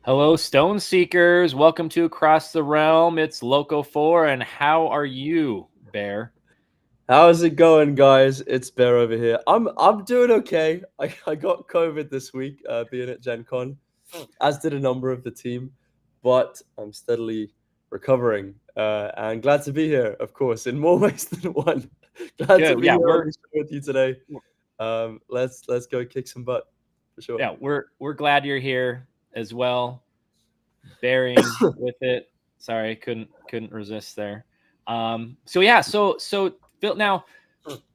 Hello, Stone Seekers. Welcome to Across the Realm. It's Loko4, and how are you, Bear? How's it going, guys? It's Bear over here. I'm doing okay. I got COVID this week, being at Gen Con, as did a number of the team, but I'm steadily recovering. And glad to be here, of course, in more ways than one. Glad to Good. be Yeah, here on we're the show with you today. Let's go kick some butt for sure. yeah we're glad you're here as well, bearing with it. Sorry, couldn't resist there. So Phil, now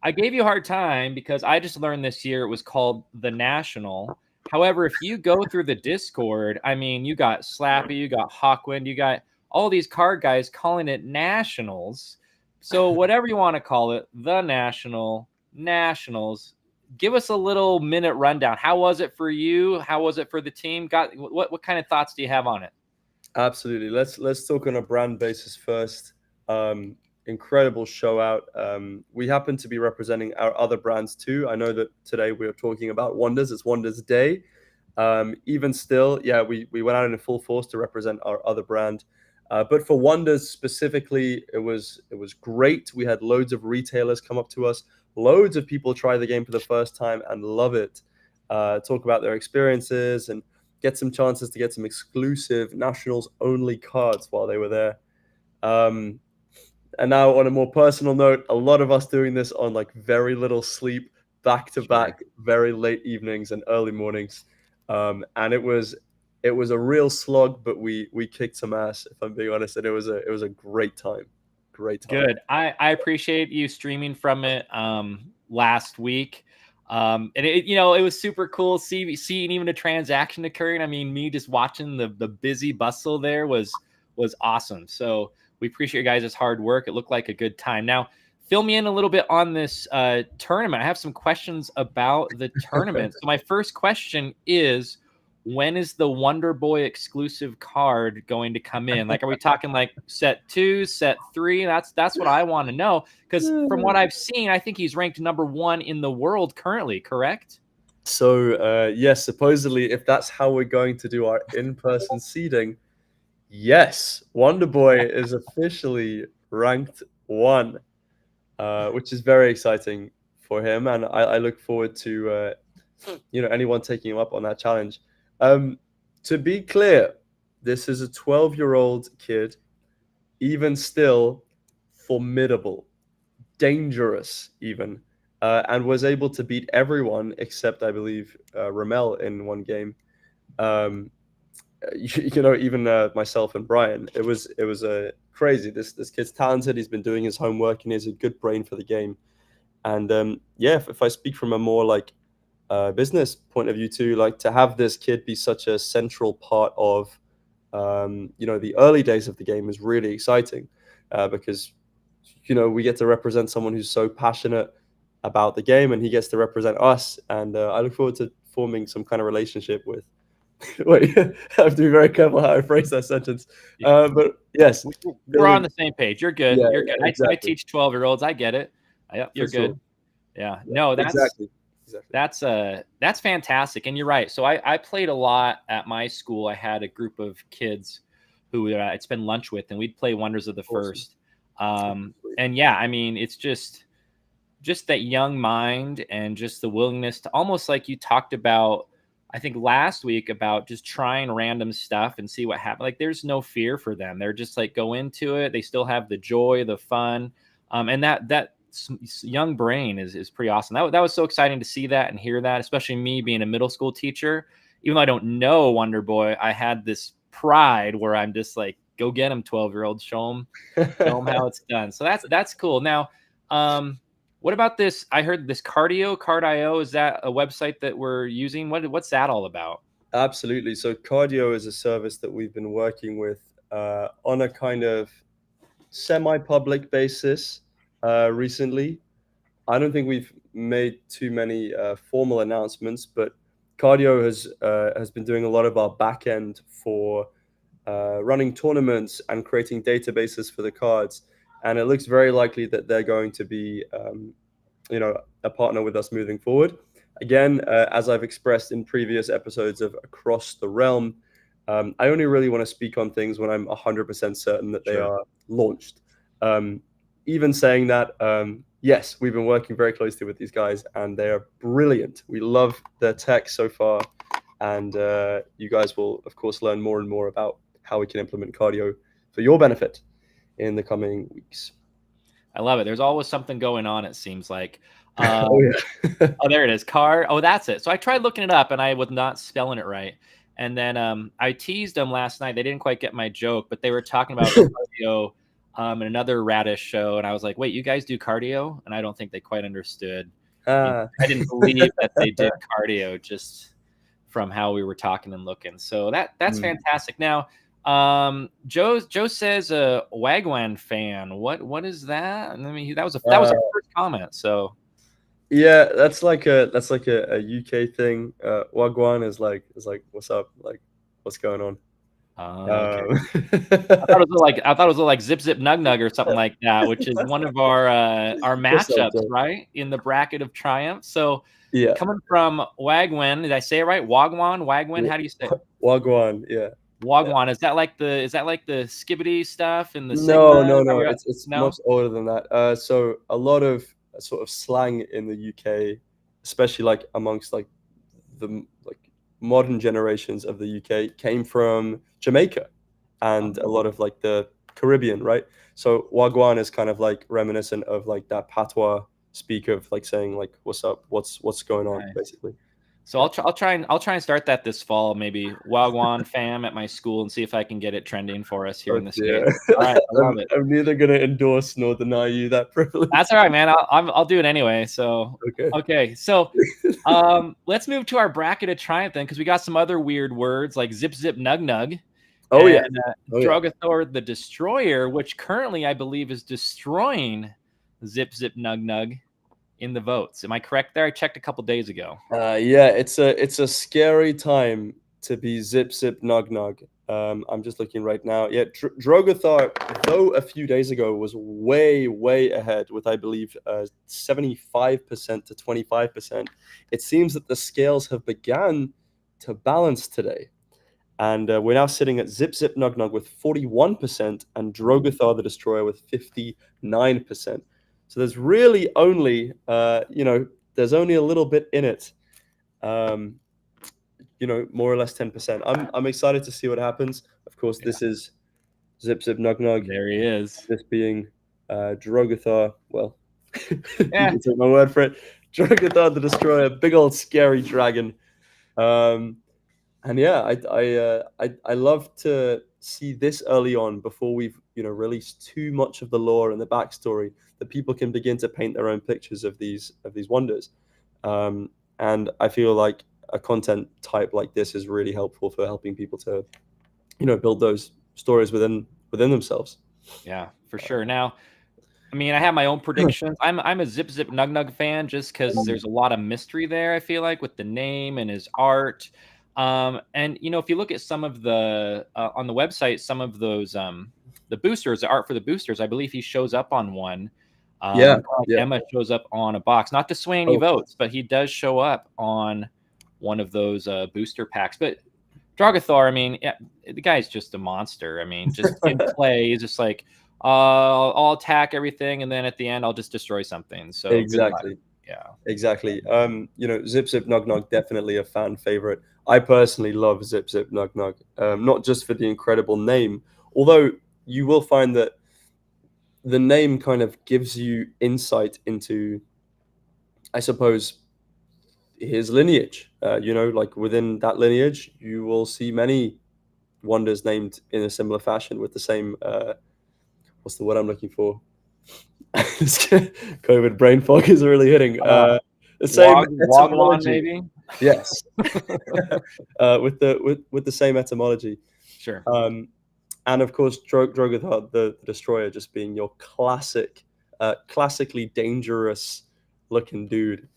I gave you a hard time because I just learned this year it was called the National. However, if you go through the Discord, I mean, you got Slappy, you got Hawkwind, you got all these card guys calling it Nationals. So whatever you want to call it, the Nationals. Give us a little minute rundown. How was it for you? How was it for the team? Got what kind of thoughts do you have on it? Absolutely. Let's talk on a brand basis first. Incredible show out. We happen to be representing our other brands too. I know that today we are talking about Wonders. It's Wonders Day. Even still, yeah, we went out in full force to represent our other brand. But for Wonders specifically, it was great. We had loads of retailers come up to us, loads of people try the game for the first time and love it. Talk about their experiences and get some chances to get some exclusive nationals only cards while they were there. Um, and now, on a more personal note, a lot of us doing this on like very little sleep, back to Sure. back, very late evenings and early mornings, and it was a real slog, but we kicked some ass, if I'm being honest, and it was a great time, great time. Good. I appreciate you streaming from it last week. And it was super cool seeing even a transaction occurring. I mean, me just watching the busy bustle there was awesome. So we appreciate your guys' hard work. It looked like a good time. Now, fill me in a little bit on this tournament. I have some questions about the tournament. So my first question is, when is the Wonder Boy exclusive card going to come in? Like, are we talking like set 2, set 3? That's what I want to know. Because from what I've seen, I think he's ranked number 1 in the world currently, correct? So yes, supposedly, if that's how we're going to do our in-person seeding, yes, Wonder Boy is officially ranked one. Which is very exciting for him, and I look forward to anyone taking him up on that challenge. Um, to be clear, this is a 12-year-old kid, even still formidable, dangerous, even, and was able to beat everyone except, I believe, Ramel in one game. Um, even myself and Brian. It was crazy. This kid's talented. He's been doing his homework and he has a good brain for the game. And yeah, if I speak from a more like business point of view too, like to have this kid be such a central part of the early days of the game is really exciting because we get to represent someone who's so passionate about the game and he gets to represent us. And I look forward to forming some kind of relationship with. Wait, I have to be very careful how I phrase that sentence. But yes, We're on building. the same page. You're good. Yeah, You're yeah, good. I exactly, teach 12-year-olds. I get it. Yep, for you're sure. good. Yeah. Yeah, No, exactly, exactly. that's fantastic. And you're right. So I played a lot at my school. I had a group of kids who I'd spend lunch with, and we'd play Wonders of the Awesome. First. And yeah, I mean, it's just that young mind and just the willingness to, almost like you talked about, I think last week, about just trying random stuff and see what happens. Like, there's no fear for them. They're just like, go into it. They still have the joy, the fun, and that young brain is pretty awesome. That was so exciting to see that and hear that, especially me being a middle school teacher. Even though I don't know Wonder Boy, I had this pride where I'm just like, go get him, 12-year-olds, show them how it's done. So that's cool. Now, what about this? I heard this Card.io. Is that a website that we're using? What's that all about? Absolutely. So Cardio is a service that we've been working with on a kind of semi-public basis recently. I don't think we've made too many formal announcements, but Cardio has been doing a lot of our back end for running tournaments and creating databases for the cards. And it looks very likely that they're going to be, a partner with us moving forward. Again, as I've expressed in previous episodes of Across the Realm, I only really want to speak on things when I'm 100% certain that they Sure. are launched. Um, Even saying that, yes, we've been working very closely with these guys, and they are brilliant. We love their tech so far, and you guys will, of course, learn more and more about how we can implement cardio for your benefit in the coming weeks. I love it. There's always something going on, it seems like. Oh yeah. Oh, there it is. Car. Oh, that's it. So I tried looking it up and I was not spelling it right. And then I teased them last night. They didn't quite get my joke, but they were talking about cardio in another Radish show. And I was like, wait, you guys do cardio? And I don't think they quite understood. Ah. I didn't believe that they did cardio just from how we were talking and looking. So that's Mm. fantastic. Now, Joe says a Wagwan fan. What is that? I mean, that was our first comment. So Yeah, that's like a UK thing. Wagwan is like what's up, like what's going on. okay. Um, I thought it was like Zip Zip Nug Nug or something like that, which is one of our what's up, matchups, Joe? right? In the bracket of triumph. So Yeah, coming from Wagwan, did I say it right? Wagwan, how do you say it? Wagwan. Yeah, yeah. Wagwan. Is that like the skibbity stuff and the No, Sigma? Is no, that no. what It's no? much older than that. So a lot of sort of slang in the UK, especially like amongst like the like modern generations of the UK, came from Jamaica and a lot of like the Caribbean, right? So Wagwan is kind of like reminiscent of like that patois speak of like saying like what's up, what's going on, Nice. basically. So Yeah. I'll try and start that this fall, maybe Wagwan fam at my school and see if I can get it trending for us here Oh in the dear. States. All right, I love it. I'm neither gonna endorse nor deny you that privilege. That's all right, man. I'll do it anyway. So Okay. okay, so let's move to our bracket of triumph then, because we got some other weird words like zip zip nug nug Oh yeah. and Oh yeah. Drogothor the Destroyer, which currently I believe is destroying zip zip nug nug in the votes. Am I correct there? I checked a couple days ago. Yeah, it's a scary time to be zip zip nog nog. I'm just looking right now. Yeah, Drogothar, though a few days ago was way ahead with I believe 75% to 25%. It seems that the scales have begun to balance today, and we're now sitting at zip zip nog nog with 41% and Drogothar the Destroyer with 59%. So there's really only there's only a little bit in it, um, more or less 10%. I'm excited to see what happens. Of course, Yeah, this is Zip Zip Nug Nug. there he is. This being Drogothar. Well, you Yeah, can take my word for it. Drogothar the Destroyer, big old scary dragon. Um, and yeah, I love to see this early on before we've released too much of the lore and the backstory that people can begin to paint their own pictures of these wonders. Um, and I feel like a content type like this is really helpful for helping people to build those stories within themselves. yeah, for sure. Now, I mean, I have my own predictions. I'm a Zip Zip Nug Nug fan just because there's a lot of mystery there. I feel like with the name and his art, and if you look at some of the on the website, some of those the boosters, the art for the boosters, I believe he shows up on one. Yeah, Like yeah. Emma shows up on a box, not to sway any Oh, votes, but he does show up on one of those booster packs. But Drogothor, I mean, yeah, the guy's just a monster. I mean, just in play, he's just like, I'll attack everything, and then at the end, I'll just destroy something. So good luck. exactly. Yeah, Exactly. Zip Zip Nog Nog, definitely a fan favorite. I personally love Zip Zip Nog Nog, not just for the incredible name, although you will find that the name kind of gives you insight into, I suppose, his lineage. Like within that lineage, you will see many wonders named in a similar fashion with the same, what's the word I'm looking for? COVID brain fog is really hitting. The same Wagwan etymology. maybe. Yes, with the same etymology, Sure. and of course, Drogothar the Destroyer, just being your classically dangerous looking dude.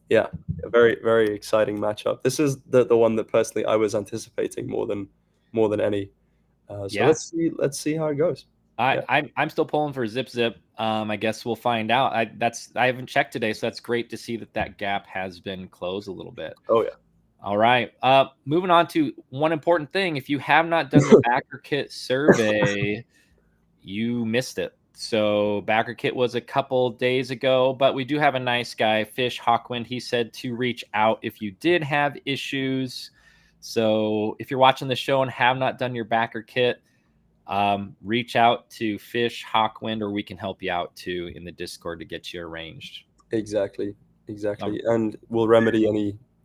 Yeah, a very exciting matchup. This is the one that personally I was anticipating more than any. So Yeah, let's see how it goes. Yeah. I'm still pulling for Zip Zip. I guess we'll find out. I haven't checked today, so that's great to see that gap has been closed a little bit. Oh yeah. All right. Moving on to one important thing. If you have not done the backer kit survey, you missed it. So backer kit was a couple days ago, but we do have a nice guy, Fish Hawkwind. He said to reach out if you did have issues. So if you're watching the show and have not done your backer kit, reach out to Fish Hawkwind, or we can help you out too in the Discord to get you arranged. Exactly, Um, and we'll remedy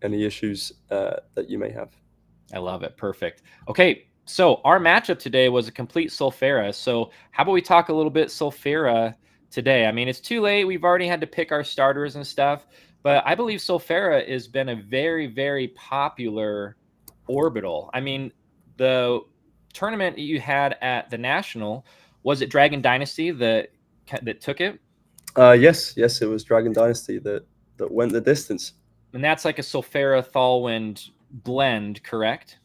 any issues that you may have. I love it. Perfect. Okay, so our matchup today was a complete Sulfera. So how about we talk a little bit Sulfera today? I mean, it's too late. We've already had to pick our starters and stuff, but I believe Sulfera has been a very, very popular orbital. I mean, the tournament you had at the National, was it Dragon Dynasty that took it? Yes, it was Dragon Dynasty that went the distance. And that's like a Sulfera Thalwind blend, correct?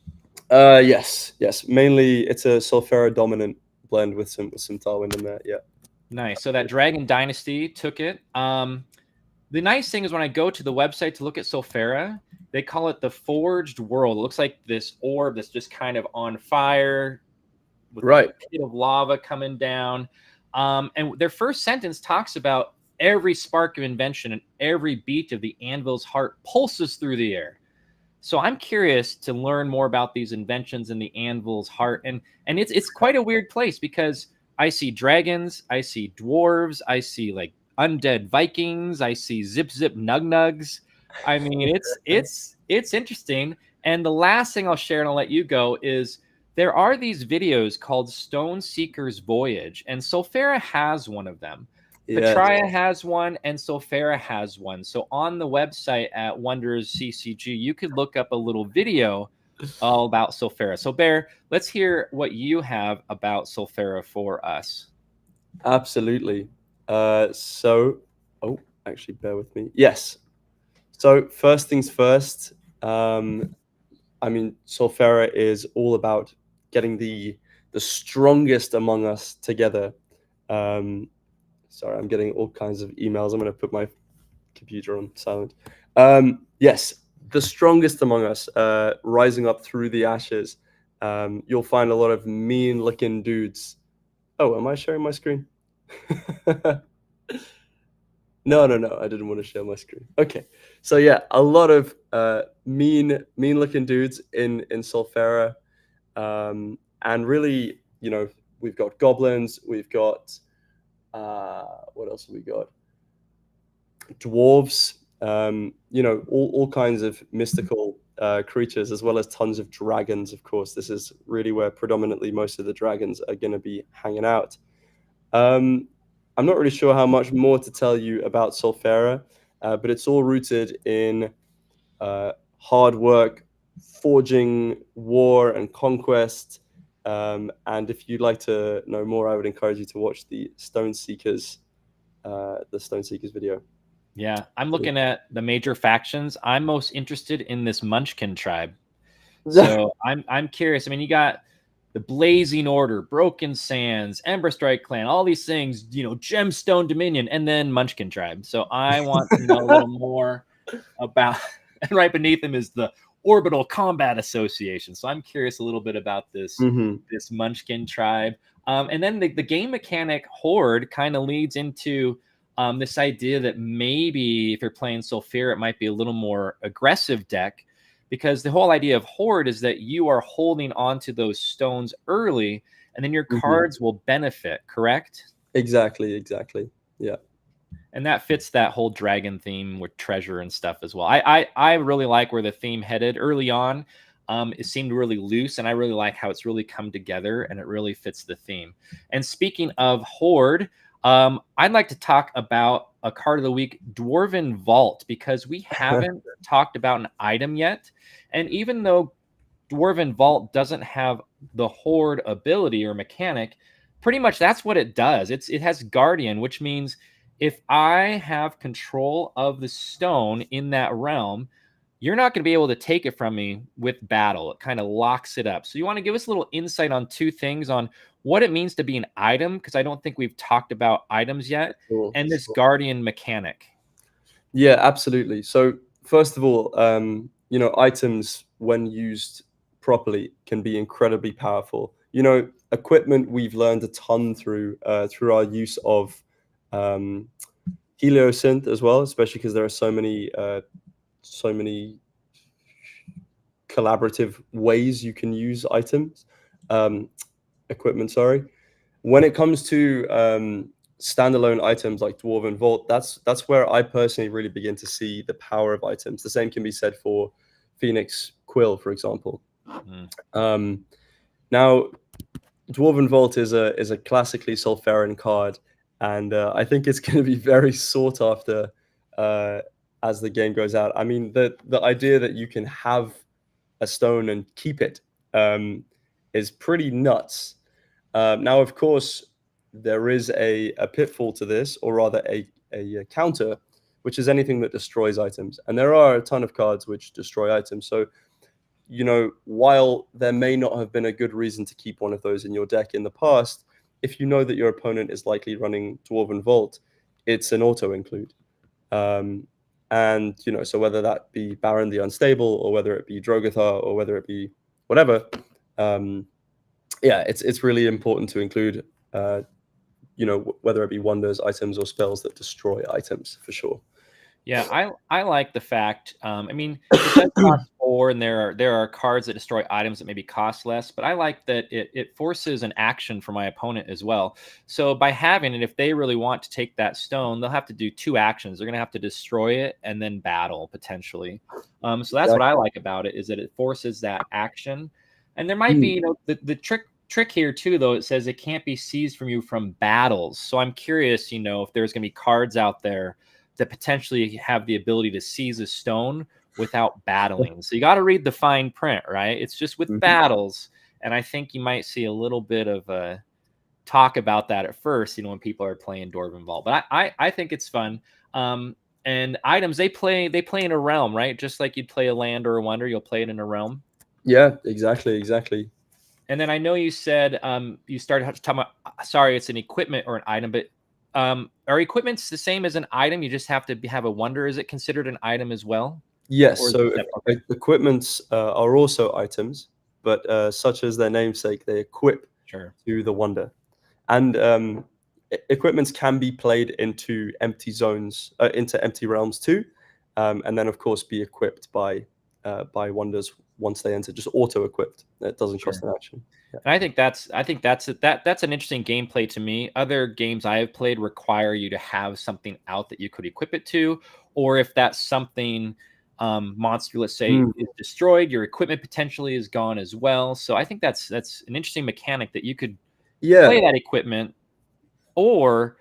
Yes. Mainly, it's a Sulfera dominant blend with some Tailwind in there. Yeah. Nice. So that Dragon Dynasty took it. The nice thing is when I go to the website to look at Sulfera, they call it the Forged World. It looks like this orb that's just kind of on fire with Right. a pit of lava coming down. And their first sentence talks about every spark of invention and every beat of the anvil's heart pulses through the air. So I'm curious to learn more about these inventions in the anvil's heart, and it's quite a weird place because I see dragons, I see dwarves, I see like undead Vikings, I see zip nug nugs. I mean, it's interesting. And the last thing I'll share, and I'll let you go, is there are these videos called Stone Seeker's Voyage, and Sulfera has one of them. Yeah. Petraea has one, and Sulfera has one. So on the website at Wonders CCG, you could look up a little video all about Sulfera. So Bear, let's hear what you have about Sulfera for us. Absolutely. Actually, bear with me. Yes. So first things first. I mean, Sulfera is all about getting the strongest among us together. Sorry, I'm getting all kinds of emails. I'm going to put my computer on silent. Yes, the strongest among us, rising up through the ashes. You'll find a lot of mean-looking dudes. Oh, am I sharing my screen? No, I didn't want to share my screen. Okay, so yeah, a lot of mean-looking dudes in Sulfera, and really, we've got goblins, we've got what else have we got? Dwarves, all kinds of mystical creatures, as well as tons of dragons. Of course, this is really where predominantly most of the dragons are going to be hanging out. I'm not really sure how much more to tell you about Sulfera, but it's all rooted in hard work, forging, war, and conquest. And if you'd like to know more, I would encourage you to watch the Stone Seekers video. Yeah, I'm looking at the major factions. I'm most interested in this Munchkin tribe. So I'm curious. I mean, you got the Blazing Order, Broken Sands, Ember Strike Clan, all these things, Gemstone Dominion, and then Munchkin tribe. So I want to know a little more about, and right beneath them is the Orbital Combat Association. So I'm curious a little bit about this this Munchkin tribe. And then the game mechanic Horde kind of leads into this idea that maybe if you're playing Sulfera, it might be a little more aggressive deck, because the whole idea of Horde is that you are holding onto those stones early, and then your cards will benefit, correct? Exactly. Yeah. And that fits that whole dragon theme with treasure and stuff as well. I really like where the theme headed early on. It seemed really loose, and I really like how it's really come together, and it really fits the theme. And speaking of Horde, I'd like to talk about a card of the week, Dwarven Vault, because we haven't talked about an item yet. And even though Dwarven Vault doesn't have the Horde ability or mechanic, pretty much that's what it does. It has Guardian, which means if I have control of the stone in that realm, you're not going to be able to take it from me with battle. It kind of locks it up. So you want to give us a little insight on two things, on what it means to be an item, because I don't think we've talked about items yet, and this Guardian mechanic. Yeah, absolutely. So first of all, items when used properly can be incredibly powerful. Equipment we've learned a ton through our use of um, heliosynth as well, especially because there are so many collaborative ways you can use um, equipment. Sorry. When it comes to standalone items like Dwarven Vault, that's where I personally really begin to see the power of items. The same can be said for Phoenix Quill, for example. Mm. Um, Now, Dwarven Vault is a classically Sulfuran card, and I think it's going to be very sought after uh, as the game goes out. I mean, the idea that you can have a stone and keep it is pretty nuts. Now, of course, there is a pitfall to this, or rather a counter, which is anything that destroys items. And there are a ton of cards which destroy items. So, while there may not have been a good reason to keep one of those in your deck in the past, if you know that your opponent is likely running Dwarven Vault, it's an auto include. Um, and so whether that be Baron the Unstable, or whether it be Drogothar, or whether it be whatever, um, yeah, it's really important to include, whether it be wonders, items, or spells that destroy items for sure. Yeah, I like the fact. I mean, it does cost 4, and there are cards that destroy items that maybe cost less. But I like that it forces an action for my opponent as well. So by having it, if they really want to take that stone, they'll have to do 2 actions. They're going to have to destroy it and then battle potentially. So that's what I Exactly. like about it, is that it forces that action. And there might be, Mm. the trick here too, though. It says it can't be seized from you from battles. So I'm curious, if there's going to be cards out there that potentially have the ability to seize a stone without battling. So you got to read the fine print, right? It's just with Mhm. battles. And I think you might see a little bit of a talk about that at first, when people are playing Dwarven Vault. But I think it's fun. And items, they play in a realm, right? Just like you'd play a land or a wonder, you'll play it in a realm. Yeah, exactly. And then I know you said you started talking about, sorry, it's an equipment or an item, but are equipments the same as an item? You just have to have a wonder. Is it considered an item as well? Yes, Or is so it okay? equipments are also items, but such as their namesake, they equip Sure. to the wonder. And equipments can be played into empty zones, into empty realms too, and then of course be equipped by wonders once they enter, just auto equipped. It doesn't Sure. cost an action. Yeah. And I think that's an interesting gameplay to me. Other games I have played require you to have something out that you could equip it to, or if that something monster, let's say, Mm. is destroyed, your equipment potentially is gone as well. So I think that's an interesting mechanic, that you could play Yeah. that equipment, or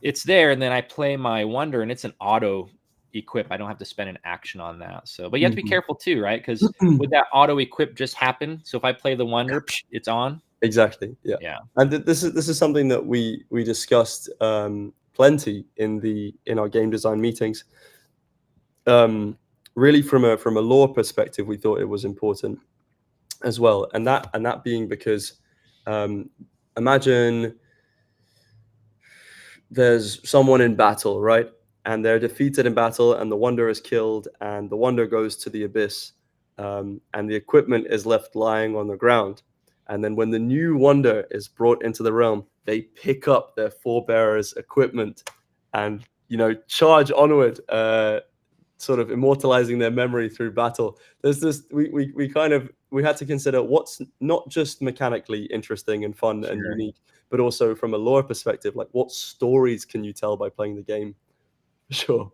it's there and then I play my wonder and it's an auto equip. I don't have to spend an action on that. So, but you have to be Mhm. careful too, right? Because would that auto equip just happen? So if I play the wonder, it's on. Exactly. Yeah. Yeah, And this is something that we discussed plenty in our game design meetings. Um, Really, from a lore perspective, we thought it was important as well, and that being because um, imagine there's someone in battle, right? And they're defeated in battle, and the Wonder is killed, and the Wonder goes to the abyss, and the equipment is left lying on the ground. And then when the new Wonder is brought into the realm, they pick up their forebearers' equipment and charge onward, sort of immortalizing their memory through battle. There's this we had to consider what's not just mechanically interesting and fun and sure. unique, but also from a lore perspective, like what stories can you tell by playing the game? Sure.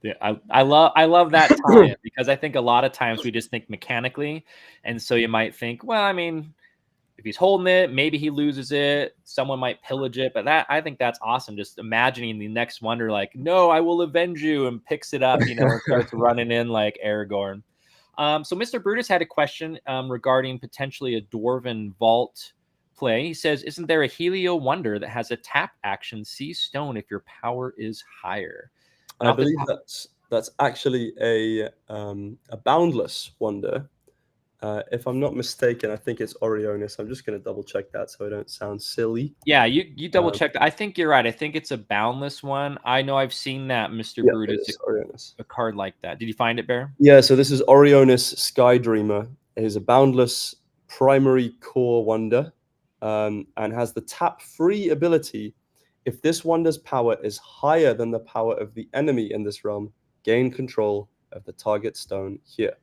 Yeah, I love that tie-in, because I think a lot of times we just think mechanically, and so you might think, well, I mean, if he's holding it, maybe he loses it. Someone might pillage it, but I think that's awesome. Just imagining the next wonder, like, no, I will avenge you, and picks it up, and starts running in like Aragorn. So Mr. Brutus had a question regarding potentially a Dwarven Vault play. He says, "Isn't there a Helio Wonder that has a tap action, see stone if your power is higher?" And I off the believe top, that's actually a boundless wonder. If I'm not mistaken, I think it's Orionis. I'm just going to double check that so I don't sound silly. Yeah, you double Um, check that. I think you're right. I think it's a boundless one. I know I've seen that Mr. yeah, it Brutus is Orionis. a card like that. Did you find it, Bear? Yeah, so this is Orionis Sky Dreamer. It is a boundless primary core wonder and has the tap free ability. If this wonder's power is higher than the power of the enemy in this realm, gain control of the target stone here.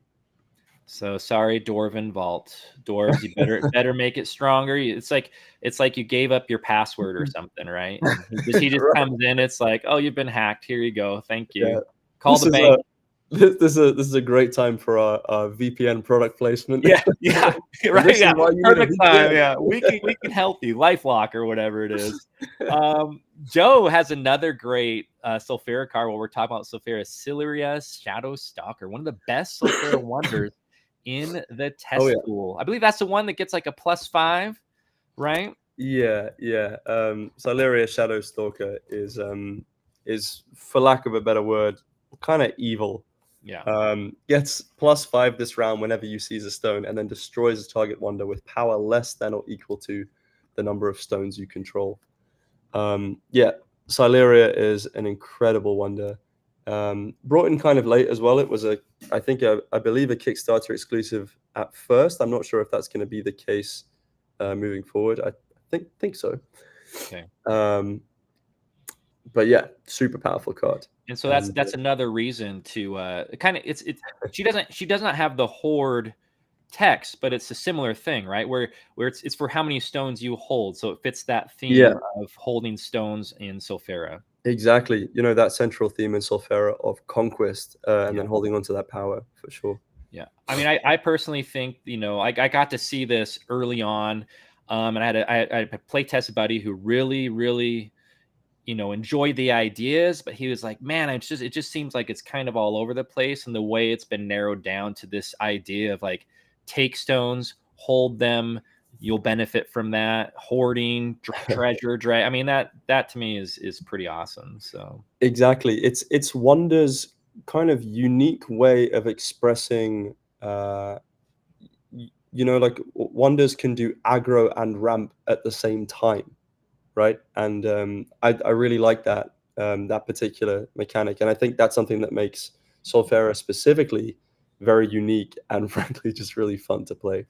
So sorry, Dwarven Vault. Dwarves, you better make it stronger. It's like you gave up your password or something, right? And he just Right. comes in, it's like, oh, you've been hacked. Here you go. Thank Yeah. you. Call This the is bank. a this is a great time for our VPN product placement. Yeah, yeah, And right. this is Yeah, why you need a perfect time. VPN. Yeah, we can help you. LifeLock or whatever it is. Joe has another great Sulfura card. While we're talking about Sulfura, Siluria Shadow Stalker, one of the best Sulfura wonders in the Oh test yeah. pool. I believe that's the one that gets like a +5, right? Yeah, yeah. Sileria Shadow Stalker is for lack of a better word, kind of evil. Yeah. Gets +5 this round whenever you seize a stone, and then destroys a target wonder with power less than or equal to the number of stones you control. Yeah, Sileria is an incredible wonder. Brought in kind of late as well. It was I believe a Kickstarter exclusive at first. I'm not sure if that's going to be the case moving forward. I think so. Okay. But yeah, super powerful card. And so that's another reason to kind of it's she does not have the horde text, but it's a similar thing, right? Where it's for how many stones you hold, so it fits that Yeah, theme of holding stones in Sulfura. exactly. You know, that central theme in Sulfura of conquest and Yeah. then holding on to that power for sure. Yeah. I mean, I personally think, I got to see this early on, and I had a playtest buddy who really, really, enjoyed the ideas, but he was like, man, it just seems like it's kind of all over the place. And the way it's been narrowed down to this idea of like, take stones, hold them, you'll benefit from that. Hoarding, treasure, drag. I mean, that to me is pretty awesome. So Exactly. It's Wonder's kind of unique way of expressing like Wonders can do aggro and ramp at the same time, right? And I really like that particular mechanic, and I think that's something that makes Solfera specifically very unique and frankly just really fun to play.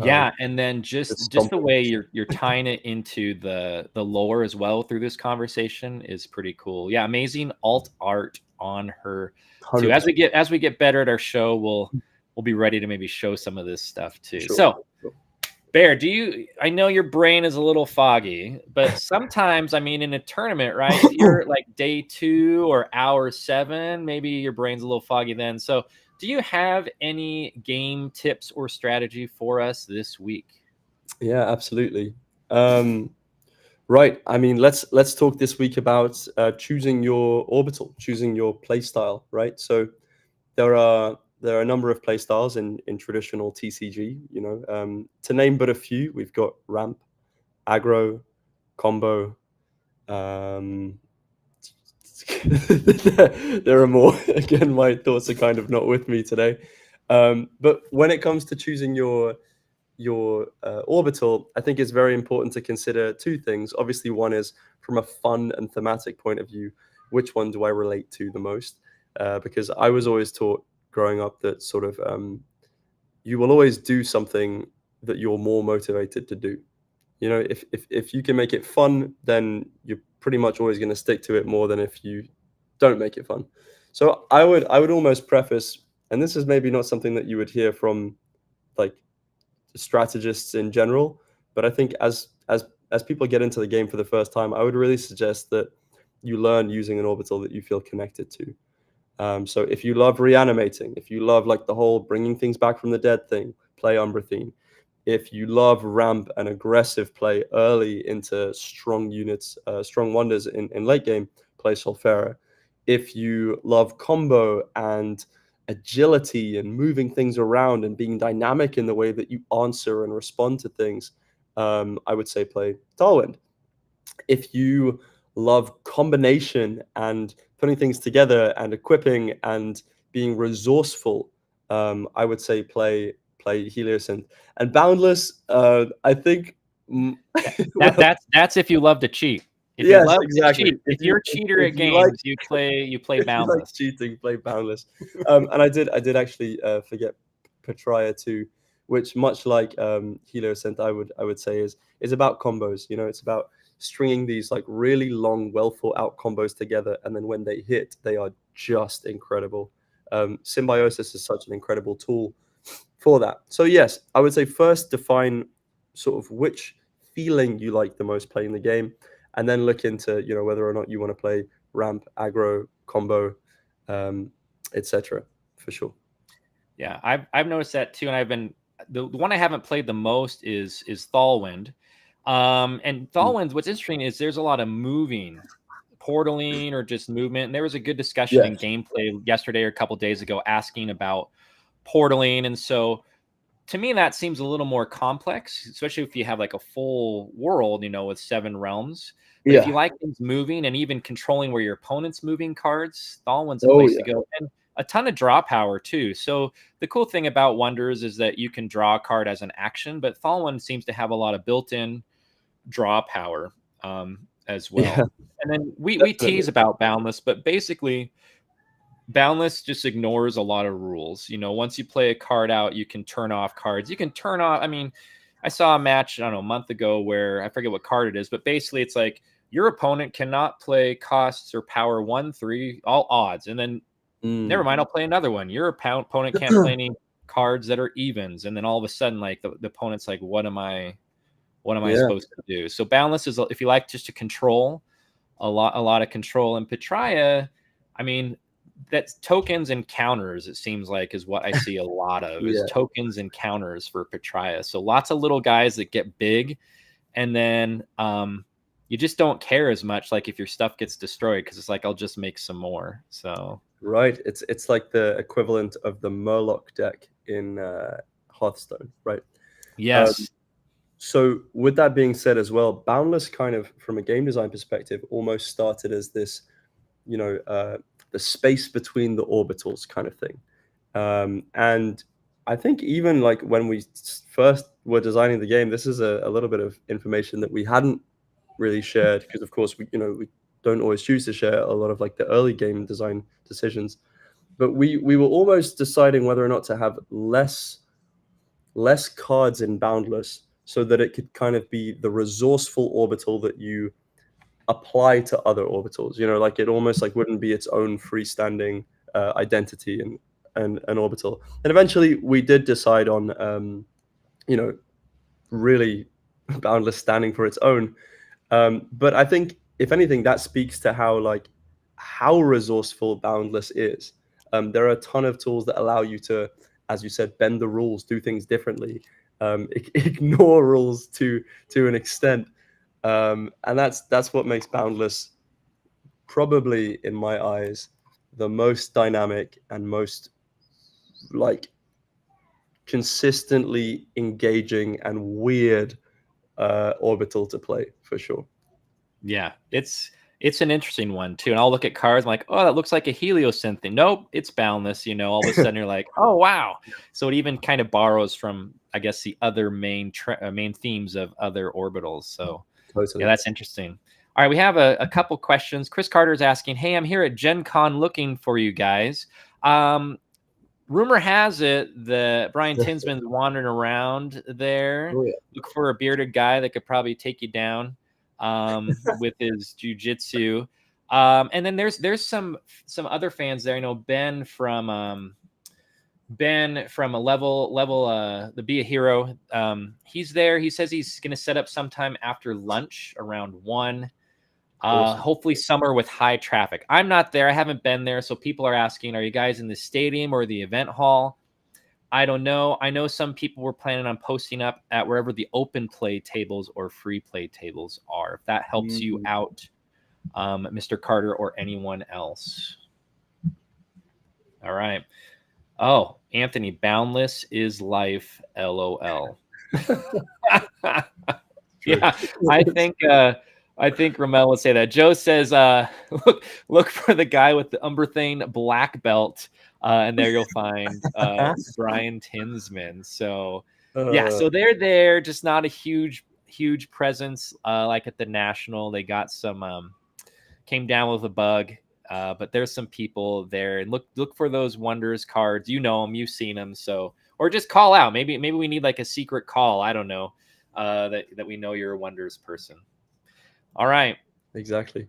yeah, and then Just just the stomping. way you're tying it into the lore as well through this conversation is pretty cool. Yeah, amazing alt art on her too. As 100%. we get better at our show, we'll be ready to maybe show some of this stuff too. Sure. So, Bear, I know your brain is a little foggy, but sometimes, I mean, in a tournament, right? If you're like day 2 or hour 7, maybe your brain's a little foggy then. So, do you have any game tips or strategy for us this week? Yeah, absolutely. Right. I mean, let's talk this week about choosing your orbital, choosing your play style. Right. So there are a number of play styles in traditional TCG. To name but a few, we've got ramp, aggro, combo. Um, there are more. Again, my thoughts are kind of not with me today. But when it comes to choosing your orbital, I think it's very important to consider two things. Obviously, one is from a fun and thematic point of view, which one do I relate to the most? Because I was always taught growing up that sort of you will always do something that you're more motivated to do. If you can make it fun, then you're pretty much always going to stick to it more than if you don't make it fun. So I would almost preface, and this is maybe not something that you would hear from like strategists in general, but I think as people get into the game for the first time, I would really suggest that you learn using an orbital that you feel connected to. So if you love reanimating, if you love like the whole bringing things back from the dead thing, play Umbrathine. If you love ramp and aggressive play early into strong units, strong wonders in late game, play Solfera. If you love combo and agility and moving things around and being dynamic in the way that you answer and respond to things, I would say play Darwind. If you love combination and putting things together and equipping and being resourceful, I would say play play Heliosynth. And Boundless, I think. Well, That's if you love to cheat. If you yes, love to exactly. cheat, if you're a cheater If at you like games, you play if you like Boundless. cheating, play Boundless. And I did actually forget Patria too, which much like Heliosynth, I would say is about combos. You know, it's about stringing these like really long, well thought out combos together, and then when they hit, they are just incredible. Symbiosis is such an incredible tool for that. So yes, I would say first define sort of which feeling you like the most playing the game, and then look into whether or not you want to play ramp, aggro, combo, um, etc. For sure. Yeah, I've noticed that too, and I've been the one I haven't played the most is Thalwind. And Thalwind's what's interesting is there's a lot of moving, portaling or just movement. And there was a good discussion in Yes. gameplay yesterday or a couple days ago asking about portaling, and so to me that seems a little more complex, especially if you have like a full world, with 7 realms. But if you Yeah. like things moving and even controlling where your opponent's moving cards, Thalwind's a Oh place to yeah. go. And a ton of draw power too. So the cool thing about Wonders is that you can draw a card as an action, but Thalwind seems to have a lot of built-in draw power as Yeah. well. And then we Definitely. tease about Boundless, but basically Boundless just ignores a lot of rules. Once you play a card out, you can turn off cards. You can turn off. I mean, I saw a match, I don't know, a month ago where I forget what card it is, but basically it's like your opponent cannot play costs or power 1-3, all odds. And then never Mm. mind, I'll play another one. Your opponent can't play any cards that are evens. And then all of a sudden, like the opponent's like, what am I Yeah. supposed to do? So Boundless is, if you like just to control, a lot of control. And Patria, I mean, that's tokens and counters, it seems like, is what I see a lot of, is Yeah. tokens and counters for Patria. So lots of little guys that get big, and then you just don't care as much, like if your stuff gets destroyed, because it's like, I'll just make some more. So Right. It's like the equivalent of the Murloc deck in Hearthstone, right? Um, yes. So with that being said as well, Boundless kind of from a game design perspective almost started as this, the space between the orbitals kind of thing. And I think even like when we first were designing the game, this is a little bit of information that we hadn't really shared because of course we don't always choose to share a lot of like the early game design decisions. But we were almost deciding whether or not to have less cards in Boundless so that it could kind of be the resourceful orbital that you apply to other orbitals. Like it almost like wouldn't be its own freestanding identity and an orbital. And eventually we did decide on really Boundless standing for its own. But I think if anything, that speaks to how resourceful Boundless is. There are a ton of tools that allow you to, as you said, bend the rules, do things differently, ignore rules to an extent, and that's what makes Boundless probably, in my eyes, the most dynamic and most like consistently engaging and weird orbital to play for sure. Yeah, it's an interesting one too. And I'll look at cards, I'm like, oh, that looks like a Heliosynth thing. Nope, it's Boundless. All of a sudden you're like, oh wow. So it even kind of borrows from, I guess, the other main themes of other orbitals. So yeah, Totally. that's interesting. All right, we have a couple questions. Chris Carter is asking, hey, I'm here at Gen Con looking for you guys. Rumor has it that Brian Tinsman's wandering around there. Oh, yeah. Look for a bearded guy that could probably take you down with his jujitsu. And then there's some other fans there. Ben from a level the Be a Hero. He's there. He says he's going to set up sometime after lunch around 1. Awesome. Hopefully somewhere with high traffic. I'm not there. I haven't been there. So people are asking, are you guys in the stadium or the event hall? I don't know. I know some people were planning on posting up at wherever the open play tables or free play tables are. If that helps you out, Mr. Carter, or anyone else. All right. Oh, Anthony, Boundless is life. LOL. Yeah, I think Ramel would say that. Joe says, look for the guy with the Umberthane black belt. And there you'll find Brian Tinsman. So yeah, Uh, so they're there, just not a huge presence like at the National. They got some came down with a bug. But there's some people there, and look for those Wonders cards. You know them, you've seen them. So, or just call out. Maybe we need like a secret call. I don't know. That we know you're a Wonders person. All right, exactly.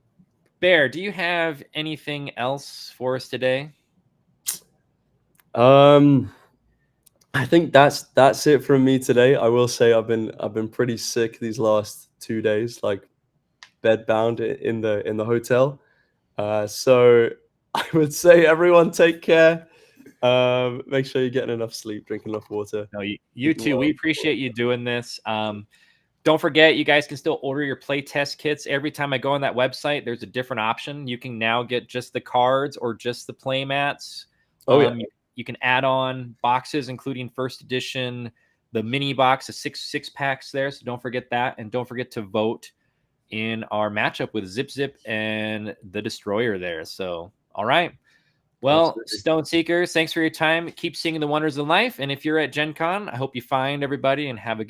Bear, do you have anything else for us today? I think that's it from me today. I will say I've been pretty sick these last 2 days, like bed bound in the hotel. So I would say everyone take care. Make sure you're getting enough sleep, drinking enough water. No, you Eating too. We well. appreciate you doing this. Don't forget, you guys can still order your play test kits. Every time I go on that website, there's a different option. You can now get just the cards or just the play mats. Oh yeah, You can add on boxes, including first edition, the mini box, the six packs there. So don't forget that, and don't forget to vote in our matchup with Zip Zip and the Destroyer there. So, all right. Well, absolutely. Stone Seekers, thanks for your time. Keep seeing the wonders of life. And if you're at Gen Con, I hope you find everybody and have a